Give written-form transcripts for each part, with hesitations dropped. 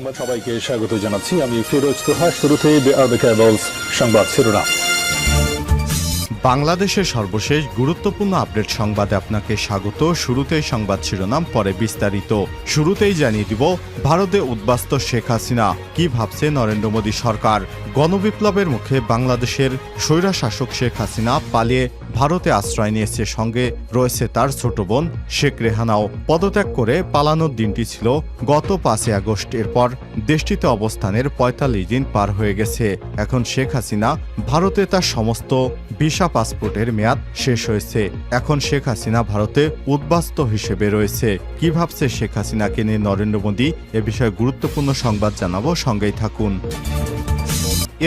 সংবাদ সবাইকে স্বাগত জানাচ্ছি। আমি ফিরোজ তোহা। শুরুতেই সংবাদ শিরোনাম। বাংলাদেশের সর্বশেষ গুরুত্বপূর্ণ আপডেট সংবাদে আপনাকে স্বাগত। শুরুতেই সংবাদ শিরোনাম, পরে বিস্তারিত। শুরুতেই জানিয়ে দিব, ভারতে উদ্বাস্ত শেখ হাসিনা, কি ভাবছে নরেন্দ্র মোদী সরকার। গণবিপ্লবের মুখে বাংলাদেশের স্বৈরশাসক শেখ হাসিনা পালিয়ে ভারতে আশ্রয় নিয়েছে। সঙ্গে রয়েছে তার ছোট বোন শেখ রেহানাও। পদত্যাগ করে পালানোর দিনটি ছিল গত 5 আগস্ট। এরপর দেশটিতে অবস্থানের 45 দিন পার হয়ে গেছে। এখন শেখ হাসিনা ভারতে তার সমস্ত ভিসা পাসপোর্টের মেয়াদ শেষ হয়েছে। এখন শেখ হাসিনা ভারতে উদ্বাস্ত হিসেবে রয়েছে। কি ভাবছে শেখ হাসিনাকে নিয়ে নরেন্দ্র মোদী, এ বিষয়ে গুরুত্বপূর্ণ সংবাদ জানাবো, সঙ্গেই থাকুন।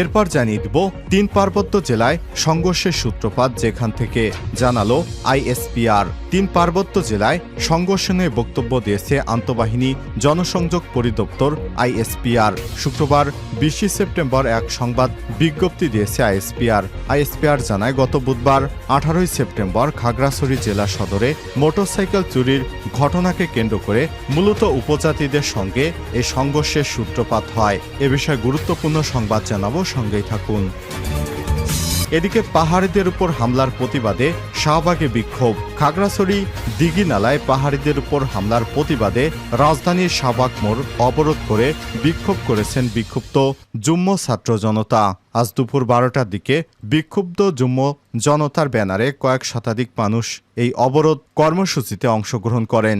এরপর জানিয়ে দিব, 3 পার্বত্য জেলায় সংঘর্ষের সূত্রপাত যেখান থেকে, জানালো আইএসপিআর। 3 পার্বত্য জেলায় সংঘর্ষ নিয়ে বক্তব্য দিয়েছে আন্তঃবাহিনী জনসংযোগ পরিদপ্তর আইএসপিআর। শুক্রবার 20 সেপ্টেম্বর এক সংবাদ বিজ্ঞপ্তি দিয়েছে আইএসপিআর জানায়, গত বুধবার 18 সেপ্টেম্বর খাগড়াছড়ি জেলা সদরে মোটরসাইকেল চুরির ঘটনাকে কেন্দ্র করে মূলত উপজাতিদের সঙ্গে এই সংঘর্ষের সূত্রপাত হয়। এ বিষয়ে গুরুত্বপূর্ণ সংবাদ জানাবো, সঙ্গেই থাকুন। এদিকে পাহাড়িদের উপর হামলার প্রতিবাদে শাহবাগে বিক্ষোভ। খাগড়াছড়ি দিঘিনালায় পাহাড়িদের উপর হামলার প্রতিবাদে রাজধানীর শাহবাগ মোড় অবরোধ করে বিক্ষোভ করেছেন বিক্ষুব্ধ যুম্ম ছাত্র জনতা। আজ দুপুর 12টার দিকে বিক্ষুব্ধ যুম্ম জনতার ব্যানারে কয়েক শতাধিক মানুষ এই অবরোধ কর্মসূচিতে অংশগ্রহণ করেন।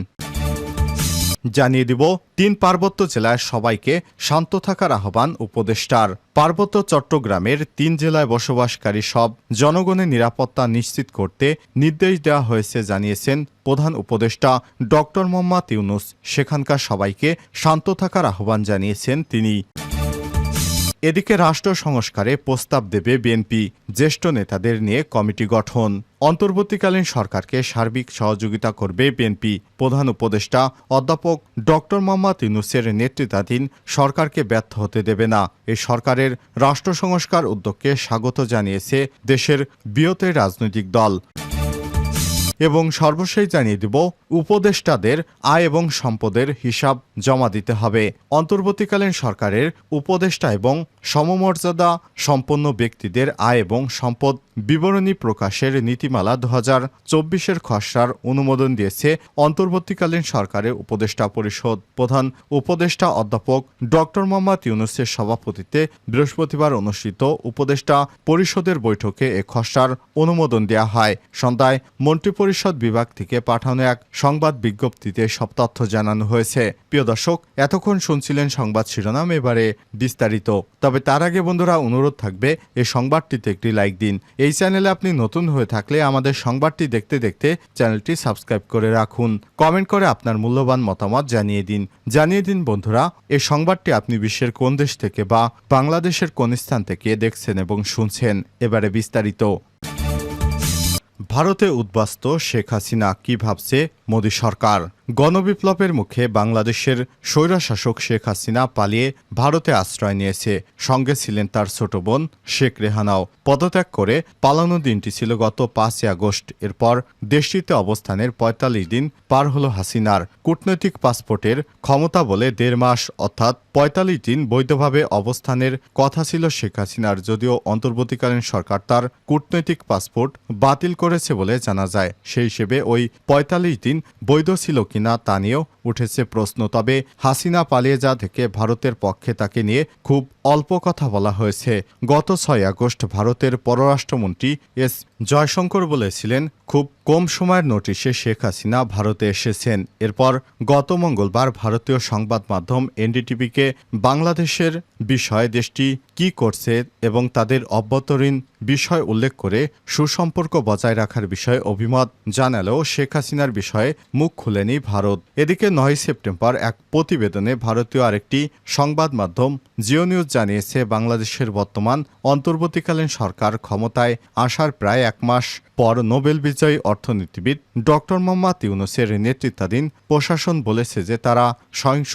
জানিয়ে দিব, 3 পার্বত্য জেলায় সবাইকে শান্ত থাকার আহ্বান উপদেষ্টার। পার্বত্য চট্টগ্রামের 3 জেলায় বসবাসকারী সব জনগণের নিরাপত্তা নিশ্চিত করতে নির্দেশ দেওয়া হয়েছে জানিয়েছেন প্রধান উপদেষ্টা ডক্টর মোহাম্মদ ইউনূস। সেখানকার সবাইকে শান্ত থাকার আহ্বান জানিয়েছেন তিনি। এদিকে রাষ্ট্র সংস্কারে প্রস্তাব দেবে বিএনপি, জ্যেষ্ঠ নেতাদের নিয়ে কমিটি গঠন। অন্তর্বর্তীকালীন সরকারকে সার্বিক সহযোগিতা করবে বিএনপি। প্রধান উপদেষ্টা অধ্যাপক ডক্টর মোহাম্মদ ইউনূসের নেতৃত্বাধীন সরকারকে ব্যর্থ হতে দেবে না। এই সরকারের রাষ্ট্র সংস্কার উদ্যোগকে স্বাগত জানিয়েছে দেশের বৃহত্তর রাজনৈতিক দল। এবং সর্বশেষ জানিয়ে দিব, উপদেষ্টাদের আয় এবং সম্পদের হিসাব জমা দিতে হবে। অন্তর্বর্তীকালীন সরকারের উপদেষ্টা এবং সমমর্যাদা সম্পন্ন ব্যক্তিদের আয় এবং সম্পদ বিবরণী প্রকাশের নীতিমালা 2024-এর খসড়ার অনুমোদন দিয়েছে অন্তর্বর্তীকালীন সরকারের উপদেষ্টা পরিষদ। প্রধান উপদেষ্টা অধ্যাপক ডক্টর মোহাম্মদ ইউনূসের সভাপতিত্বে বৃহস্পতিবার অনুষ্ঠিত উপদেষ্টা পরিষদের বৈঠকে এ খসড়ার অনুমোদন দেওয়া হয়। সন্ধ্যায় মন্ত্রিপরিষদ বিভাগ থেকে পাঠানো এক সংবাদ বিজ্ঞপ্তিতে সব তথ্য জানানো হয়েছে। প্রিয় দর্শক, এতক্ষণ শুনছিলেন সংবাদ শিরোনাম, এবারে বিস্তারিত। তবে তার আগে বন্ধুরা, অনুরোধ থাকবে এই সংবাদটিতে একটি লাইক দিন। এই চ্যানেলে আপনি নতুন হয়ে থাকলে আমাদের সংবাদটি দেখতে দেখতে চ্যানেলটি সাবস্ক্রাইব করে রাখুন। কমেন্ট করে আপনার মূল্যবান মতামত জানিয়ে দিন বন্ধুরা, এই সংবাদটি আপনি বিশ্বের কোন দেশ থেকে বা বাংলাদেশের কোন স্থান থেকে দেখছেন এবং শুনছেন। এবারে বিস্তারিত। ভারতে উদ্বাস্ত শেখ হাসিনা, কি ভাবছে মোদী সরকার। গণবিপ্লবের মুখে বাংলাদেশের স্বৈরশাসক শেখ হাসিনা পালিয়ে ভারতে আশ্রয় নিয়েছে। সঙ্গে ছিলেন তার ছোট বোন শেখ রেহানাও। পদত্যাগ করে পালানোর দিনটি ছিল গত 5 আগস্ট। এরপর দেশটিতে অবস্থানের 45 দিন পার হলো হাসিনার। কূটনৈতিক পাসপোর্টের ক্ষমতা বলে 1.5 মাস অর্থাৎ 45 দিন বৈধভাবে অবস্থানের কথা ছিল শেখ হাসিনার। যদিও অন্তর্বর্তীকালীন সরকার তার কূটনৈতিক পাসপোর্ট বাতিল করেছে বলে জানা যায়। সেই হিসেবে ওই 45 দিন বৈধ ছিল কিনা তা নিয়েও উঠেছে প্রশ্ন। তবে হাসিনা পালিয়ে যাওয়া থেকে ভারতের পক্ষে তাকে নিয়ে খুব অল্প কথা বলা হয়েছে। গত 6 আগস্ট ভারতের পররাষ্ট্রমন্ত্রী এস জয়শঙ্কর বলেছিলেন, খুব কম সময়ের নোটিশে শেখ হাসিনা ভারতে এসেছেন। এরপর গত মঙ্গলবার ভারতীয় সংবাদ মাধ্যম এনডিটিভিকে বাংলাদেশের বিষয়ে দেশটি কি করছে এবং তাদের অভ্যন্তরীণ বিষয় উল্লেখ করে সুসম্পর্ক বজায় রাখার বিষয়ে অভিমত জানালেও শেখ হাসিনার বিষয়ে মুখ খুলেনি ভারত। এদিকে 9 সেপ্টেম্বর এক প্রতিবেদনে ভারতীয় আরেকটি সংবাদ মাধ্যম জিও নিউজ জানিয়েছে, বাংলাদেশের বর্তমান অন্তর্বর্তীকালীন সরকার ক্ষমতায় আসার প্রায় 1 মাস পর নোবেল বিজয়ী অর্থনীতিবিদ ডক্টর মোহাম্মদ ইউনূসের নেতৃত্বাধীন প্রশাসন বলেছে যে তারা সহিংস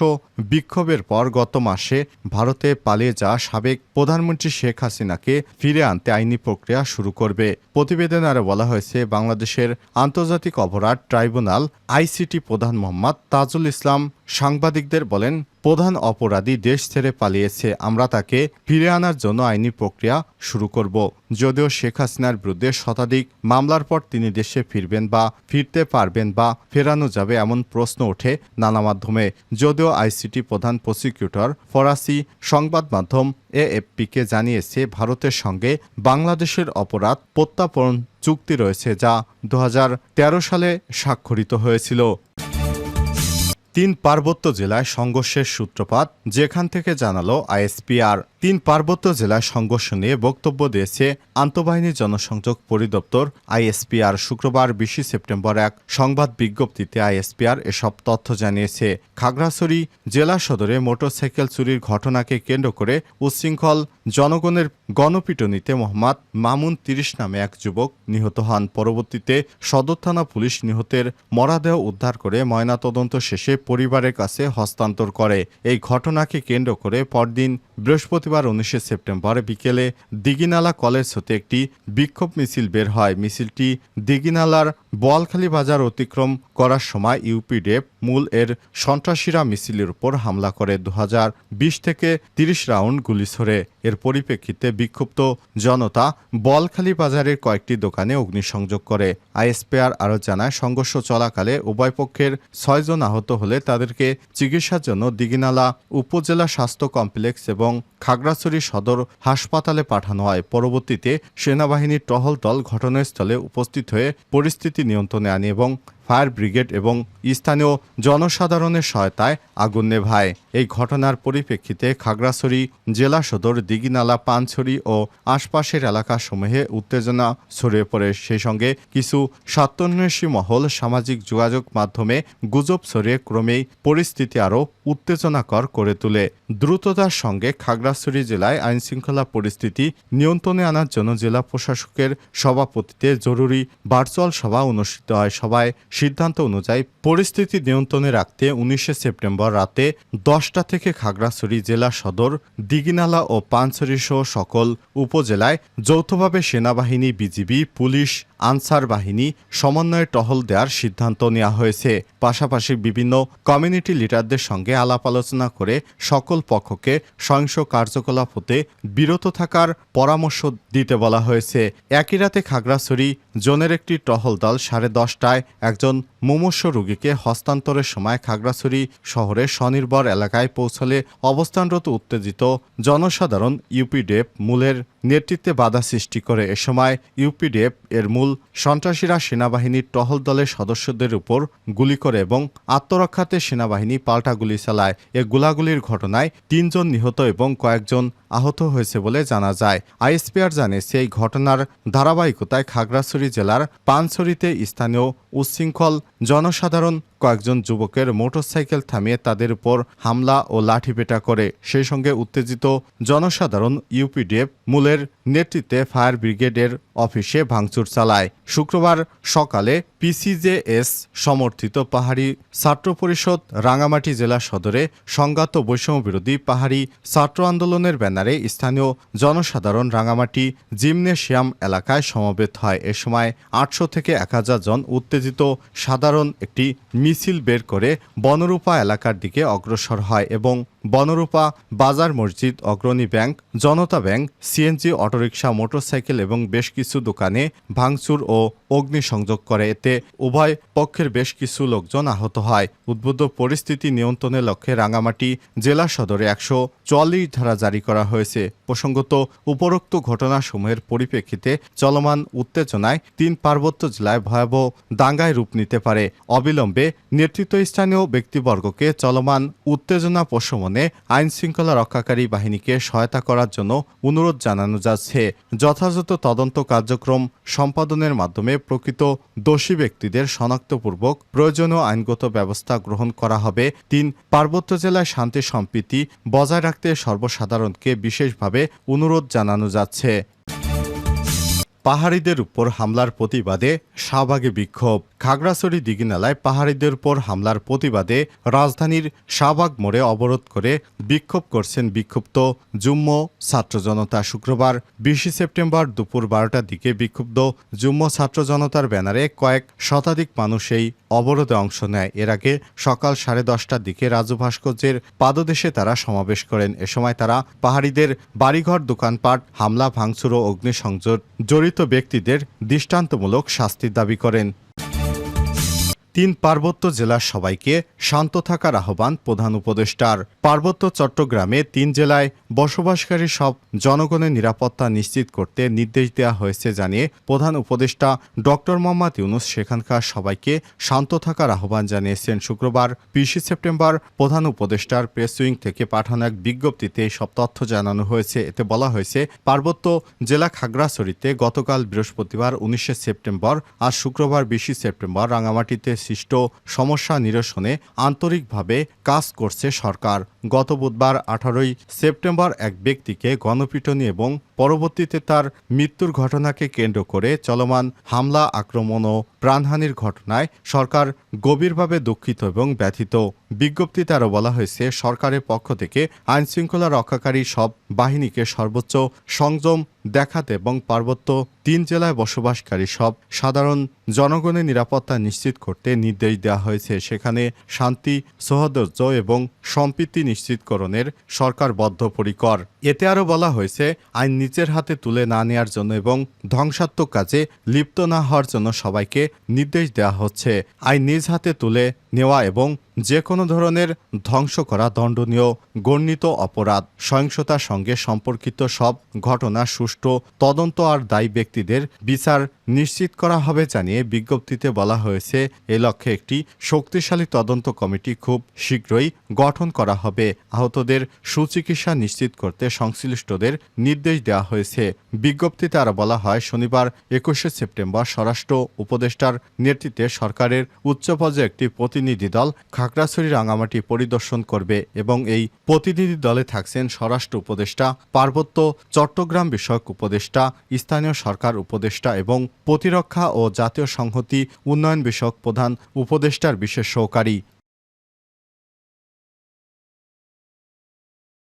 বিক্ষোভের পর গত মাসে ভারতে পালিয়ে যাওয়া সাবেক প্রধানমন্ত্রী শেখ হাসিনাকে ফিরে আনতে আইনি প্রক্রিয়া শুরু করবে। প্রতিবেদনে আরও বলা হয়েছে, বাংলাদেশের আন্তর্জাতিক অপরাধ ট্রাইব্যুনাল আইসিটি প্রধান মোহাম্মদ তাজুল ইসলাম সাংবাদিকদের বলেন, প্রধান অপরাধী দেশ ছেড়ে পালিয়েছে, আমরা তাকে ফিরে আনার জন্য আইনি প্রক্রিয়া শুরু করব। যদিও শেখ হাসিনার বিরুদ্ধে শতাধিক মামলার পর তিনি দেশে ফিরবেন বা ফিরতে পারবেন বা ফেরানো যাবে এমন প্রশ্ন ওঠে নানা মাধ্যমে। যদিও আইসিটি প্রধান প্রসিকিউটর ফরাসি সংবাদ মাধ্যম এএফপিকে জানিয়েছে, ভারতের সঙ্গে বাংলাদেশের অপরাধ প্রত্যার্পণ চুক্তি রয়েছে, যা 2013 সালে স্বাক্ষরিত হয়েছিল। 3 পার্বত্য জেলায় সংঘর্ষের সূত্রপাত, যেখান থেকে জানালো আইএসপিআর। 3 পার্বত্য জেলায় সংঘর্ষ নিয়ে বক্তব্য দিয়েছে আন্তঃবাহিনী জনসংযোগ পরিদপ্তর আইএসপিআর। শুক্রবার 20 সেপ্টেম্বর এক সংবাদ বিজ্ঞপ্তিতে আইএসপিআর এসব তথ্য জানিয়েছে। খাগড়াছড়ি জেলা সদরে মোটরসাইকেল চুরির ঘটনাকে কেন্দ্র করে উচ্ছৃঙ্খল জনগণের গণপিটুনিতে মোহাম্মদ মামুন 30 নামে এক যুবক নিহত হন। পরবর্তীতে সদর থানা পুলিশ নিহতের মরদেহ উদ্ধার করে ময়নাতদন্ত শেষে পরিবারের কাছে হস্তান্তর করে। এই ঘটনাকে কেন্দ্র করে পরদিন বৃহস্পতিবার 19 সেপ্টেম্বর বিকেলে দিঘিনালা কলেজ হতে একটি বিক্ষোভ মিছিল বের হয়। মিছিলটি দিঘিনালার বোয়ালখালী বাজার অতিক্রম করার সময় ইউপিডিএফ মূল এর সন্ত্রাসীরা মিছিলের উপর হামলা করে 20 থেকে 30 রাউন্ড গুলি ছোড়ে। এর পরিপ্রেক্ষিতে বিক্ষুব্ধ জনতা বোয়ালখালী বাজারের কয়েকটি দোকানে অগ্নিসংযোগ করে। আইএসপিআর আরও জানায়, সংঘর্ষ চলাকালে উভয় পক্ষের 6 জন আহত হলে তাদেরকে চিকিৎসার জন্য দিঘিনালা উপজেলা স্বাস্থ্য কমপ্লেক্স এবং খাগড়াছড়ি সদর হাসপাতালে পাঠানো হয়। পরবর্তীতে সেনাবাহিনীর টহল দল ঘটনাস্থলে উপস্থিত হয়ে পরিস্থিতি নিয়ন্ত্রণে আনে এবং ফায়ার ব্রিগেড এবং স্থানীয় জনসাধারণের সহায়তায় আগুন নেভায়। এই ঘটনার পরিপ্রেক্ষিতে খাগড়াছড়ি জেলা সদর, দিঘিনালা, পানছড়ি ও আশপাশের এলাকাসমূহে উত্তেজনা ছড়িয়ে পড়ে। সেই সঙ্গে কিছু স্বার্থান্বেষী মহল সামাজিক যোগাযোগ মাধ্যমে গুজব ছড়িয়ে ক্রমেই পরিস্থিতি আরও উত্তেজনাকর করে তোলে। দ্রুততার সঙ্গে খাগড়াছড়ি জেলায় আইনশৃঙ্খলা পরিস্থিতি নিয়ন্ত্রণে আনার জন্য জেলা প্রশাসকের সভাপতিত্বে জরুরি ভার্চুয়াল সভা অনুষ্ঠিত হয়। সভায় সিদ্ধান্ত অনুযায়ী পরিস্থিতি নিয়ন্ত্রণে রাখতে 19 সেপ্টেম্বর রাতে 10টা থেকে খাগড়াছড়ি জেলা সদর, দিঘিনালা ও পানছড়ি সহ সকল উপজেলায় যৌথভাবে সেনাবাহিনী, বিজিবি, পুলিশ, আনসার বাহিনী সমন্বয়ে টহল দেওয়ার সিদ্ধান্ত নেওয়া হয়েছে। পাশাপাশি বিভিন্ন কমিউনিটি লিডারদের সঙ্গে আলাপ আলোচনা করে সকল পক্ষকে সহিংস কার্যকলাপ হতে বিরত থাকার পরামর্শ দিতে বলা হয়েছে। একই রাতে খাগড়াছড়ি জোনের একটি টহল দল 10:30টায় একজন মুমূর্ষ রোগীকে হস্তান্তরের সময় খাগড়াছড়ি শহরের স্বনির্ভর এলাকায় পৌঁছলে অবস্থানরত উত্তেজিত জনসাধারণ ইউপিডিএফ মূলের নেতৃত্বে বাধা সৃষ্টি করে। এ সময় ইউপিডিএফ এর মূল সন্ত্রাসীরা সেনাবাহিনীর টহল দলের সদস্যদের উপর গুলি করে এবং আত্মরক্ষাতে সেনাবাহিনী পাল্টা গুলি চালায়। এ গোলাগুলির ঘটনায় 3 জন নিহত এবং কয়েকজন আহত হয়েছে বলে জানা যায়। আইএসপিআর জানিয়েছে, এই ঘটনার ধারাবাহিকতায় খাগড়াছড়ি জেলার পানছড়িতে স্থানীয় উচ্ছৃঙ্খল জনসাধারণ কয়েকজন যুবকের মোটরসাইকেল থামিয়ে তাদের উপর হামলা ও লাঠিপেটা করে। সেই সঙ্গে উত্তেজিত জনসাধারণ ইউপিডিএফ মূলের নেতৃত্বে ফায়ার ব্রিগেডের অফিসে ভাঙচুর চালায়। শুক্রবার সকালে পিসিজেএস সমর্থিত পাহাড়ি ছাত্র পরিষদ রাঙামাটি জেলা সদরে সংঘাত বৈষম্য বিরোধী পাহাড়ি ছাত্র আন্দোলনের ব্যানারে স্থানীয় জনসাধারণ রাঙামাটি জিমনেশিয়াম এলাকায় সমবেত হয়। এ সময় 800 থেকে 1000 জন উত্তেজিত সাধারণ একটি মিছিল বের করে বনরূপা এলাকার দিকে অগ্রসর হয় এবং বনরূপা বাজার, মসজিদ, অগ্রণী ব্যাংক, জনতা ব্যাংক, সিএনজি, অটোরিকশা, মোটরসাইকেল এবং বেশ কিছু দোকানে ভাঙচুর ও অগ্নিসংযোগ করে। এতে উভয় পক্ষের বেশ কিছু লোকজন আহত হয়। উদ্বুদ্ধ পরিস্থিতি নিয়ন্ত্রণের লক্ষ্যে রাঙামাটি জেলা সদরে 144 ধারা জারি করা হয়েছে। প্রসঙ্গত, উপরোক্ত ঘটনাসমূহের পরিপ্রেক্ষিতে চলমান উত্তেজনায় 3 পার্বত্য জেলায় ভয়াবহ দাঙ্গায় রূপ নিতে পারে। অবিলম্বে নেতৃত্বস্থানীয় ব্যক্তিবর্গকে চলমান উত্তেজনা প্রশমনে আইন শৃঙ্খলা রক্ষাকারী বাহিনীকে সহায়তা করার জন্য অনুরোধ জানানো যাচ্ছে। যথাযথ তদন্ত কার্যক্রম সম্পাদনের মাধ্যমে প্রকৃত দোষী ব্যক্তিদের শনাক্তপূর্বক প্রয়োজনীয় আইনগত ব্যবস্থা গ্রহণ করা হবে। 3 পার্বত্য জেলায় শান্তি সম্প্রীতি বজায় রাখতে সর্বসাধারণকে বিশেষভাবে অনুরোধ জানানো যাচ্ছে। পাহাড়িদের উপর হামলার প্রতিবাদে শাহবাগে বিক্ষোভ। খাগড়াছড়ি দিঘিনালায় পাহাড়িদের উপর হামলার প্রতিবাদে রাজধানীর শাহবাগ মোড়ে অবরোধ করে বিক্ষোভ করছেন বিক্ষুব্ধ যুগ্ম ছাত্র জনতা। শুক্রবার 20 সেপ্টেম্বর দুপুর 12টার দিকে বিক্ষুব্ধ যুগ্ম ছাত্র জনতার ব্যানারে কয়েক শতাধিক মানুষ এই অবরোধে অংশ নেয়। এর আগে সকাল 10:30টার দিকে রাজু ভাস্কর্যের পাদদেশে তারা সমাবেশ করেন। এ সময় তারা পাহাড়িদের বাড়িঘর, দোকানপাট হামলা, ভাঙচুর ও অগ্নিসংযোগ জড়িত ব্যক্তিদের দৃষ্টান্তমূলক শাস্তির দাবি করেন। 3 পার্বত্য জেলার সবাইকে শান্ত থাকার আহ্বান প্রধান উপদেষ্টার। পার্বত্য চট্টগ্রামে 3 জেলায় বসবাসকারী সব জনগণের নিরাপত্তা নিশ্চিত করতে নির্দেশ দেওয়া হয়েছে জানিয়ে প্রধান উপদেষ্টা ডক্টর মোহাম্মদ ইউনূস সেখানকার সবাইকে শান্ত থাকার আহ্বান জানিয়েছেন। শুক্রবার 20 সেপ্টেম্বর প্রধান উপদেষ্টার প্রেস উইং থেকে পাঠানো এক বিজ্ঞপ্তিতে সব তথ্য জানানো হয়েছে। এতে বলা হয়েছে, পার্বত্য জেলা খাগড়াছড়িতে গতকাল বৃহস্পতিবার 19 সেপ্টেম্বর আর শুক্রবার 20 সেপ্টেম্বর রাঙামাটিতে সৃষ্ট সমস্যা নিরসনে আন্তরিকভাবে কাজ করছে সরকার। গত বুধবার 18 সেপ্টেম্বর এক ব্যক্তিকে গণপিটুনি এবং পরবর্তীতে তার মৃত্যুর ঘটনাকে কেন্দ্র করে চলমান হামলা, আক্রমণ ও প্রাণহানির ঘটনায় সরকার গভীরভাবে দুঃখিত এবং ব্যথিত। বিজ্ঞপ্তিতে আরও বলা হয়েছে, সরকারের পক্ষ থেকে আইনশৃঙ্খলা রক্ষাকারী সব বাহিনীকে সর্বোচ্চ সংযম দেখাতে এবং পার্বত্য 3 জেলায় বসবাসকারী সব সাধারণ জনগণের নিরাপত্তা নিশ্চিত করতে নির্দেশ দেওয়া হয়েছে। সেখানে শান্তি, সৌহার্দ্য এবং সম্প্রীতি নিশ্চিতকরণের সরকার বদ্ধপরিকর। এতে আরও বলা হয়েছে, আইন নিজের হাতে তুলে না নেওয়ার জন্য এবং ধ্বংসাত্মক কাজে লিপ্ত না হওয়ার জন্য সবাইকে নির্দেশ দেওয়া হচ্ছে। আইন নিজ হাতে তুলে নেওয়া এবং যে কোনো ধরনের ধ্বংস করা দণ্ডনীয় গণ্যিত অপরাধ। সহিংসতার সঙ্গে সম্পর্কিত সব ঘটনা সুষ্ঠু তদন্ত আর দায়ী ব্যক্তিদের বিচার নিশ্চিত করা হবে জানিয়ে বিজ্ঞপ্তিতে বলা হয়েছে, এ লক্ষ্যে একটি শক্তিশালী তদন্ত কমিটি খুব শীঘ্রই গঠন করা হবে। আহতদের সুচিকিৎসা নিশ্চিত করতে সংশ্লিষ্টদের নির্দেশ দেওয়া হয়েছে। বিজ্ঞপ্তিতে আরও বলা হয়, শনিবার 21 সেপ্টেম্বর স্বরাষ্ট্র উপদেষ্টার নেতৃত্বে সরকারের উচ্চ পর্যায়ে একটি প্রতিনিধি দল খাগড়াছড়ি, রাঙামাটি পরিদর্শন করবে এবং এই প্রতিনিধি দলে থাকছেন স্বরাষ্ট্র উপদেষ্টা, পার্বত্য চট্টগ্রাম বিষয়ক উপদেষ্টা, স্থানীয় সরকার উপদেষ্টা এবং প্রতিরক্ষা ও জাতীয় সংহতি উন্নয়ন বিষয়ক প্রধান উপদেষ্টার বিশেষ সহকারী।